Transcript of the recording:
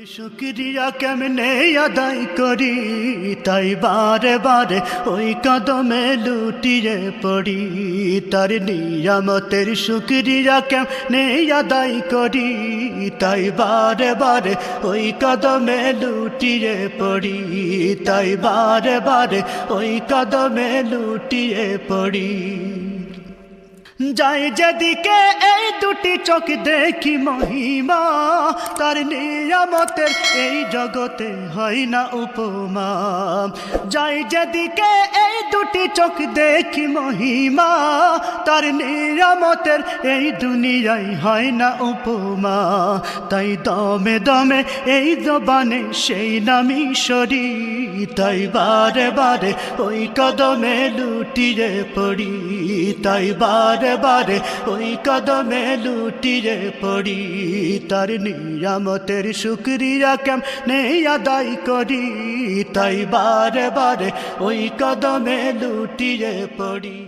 শুকরিয়া কেমনে আদায় করি, তাই বারে বারে ওই কদমে লুটিয়ে পড়ি। তার নিয়ামতের শুকরিয়া কেমনে আদায় করি, তাই বারে বারে ওই কদমে লুটিয়ে পড়ি। তাই বারে বারে ওই কদমে লুটিয়ে পড়ি। যাই যেদিকে এই দুটি চোখ দেখি মহিমা, তার নিয়ামতের এই জগতে হয় না উপমা। যাই যেদিকে এই দুটি চোখ দেখি মহিমা, তার নিয়ামতের এই দুনিয়ায় হয় না উপমা। তাই দমে দমে এই জবানে সেই নামই সরি, তাই বারে বারে ওই কদমে লুটিয়ে পড়ি। তাই বারে বারে ওই কদমে লুটিয়ে পড়ি। তার নিয়ামতের শুকরিয়া কেমনে আদায় করি, তাই বারে বারে ওই কদমে লুটিয়ে পড়ি।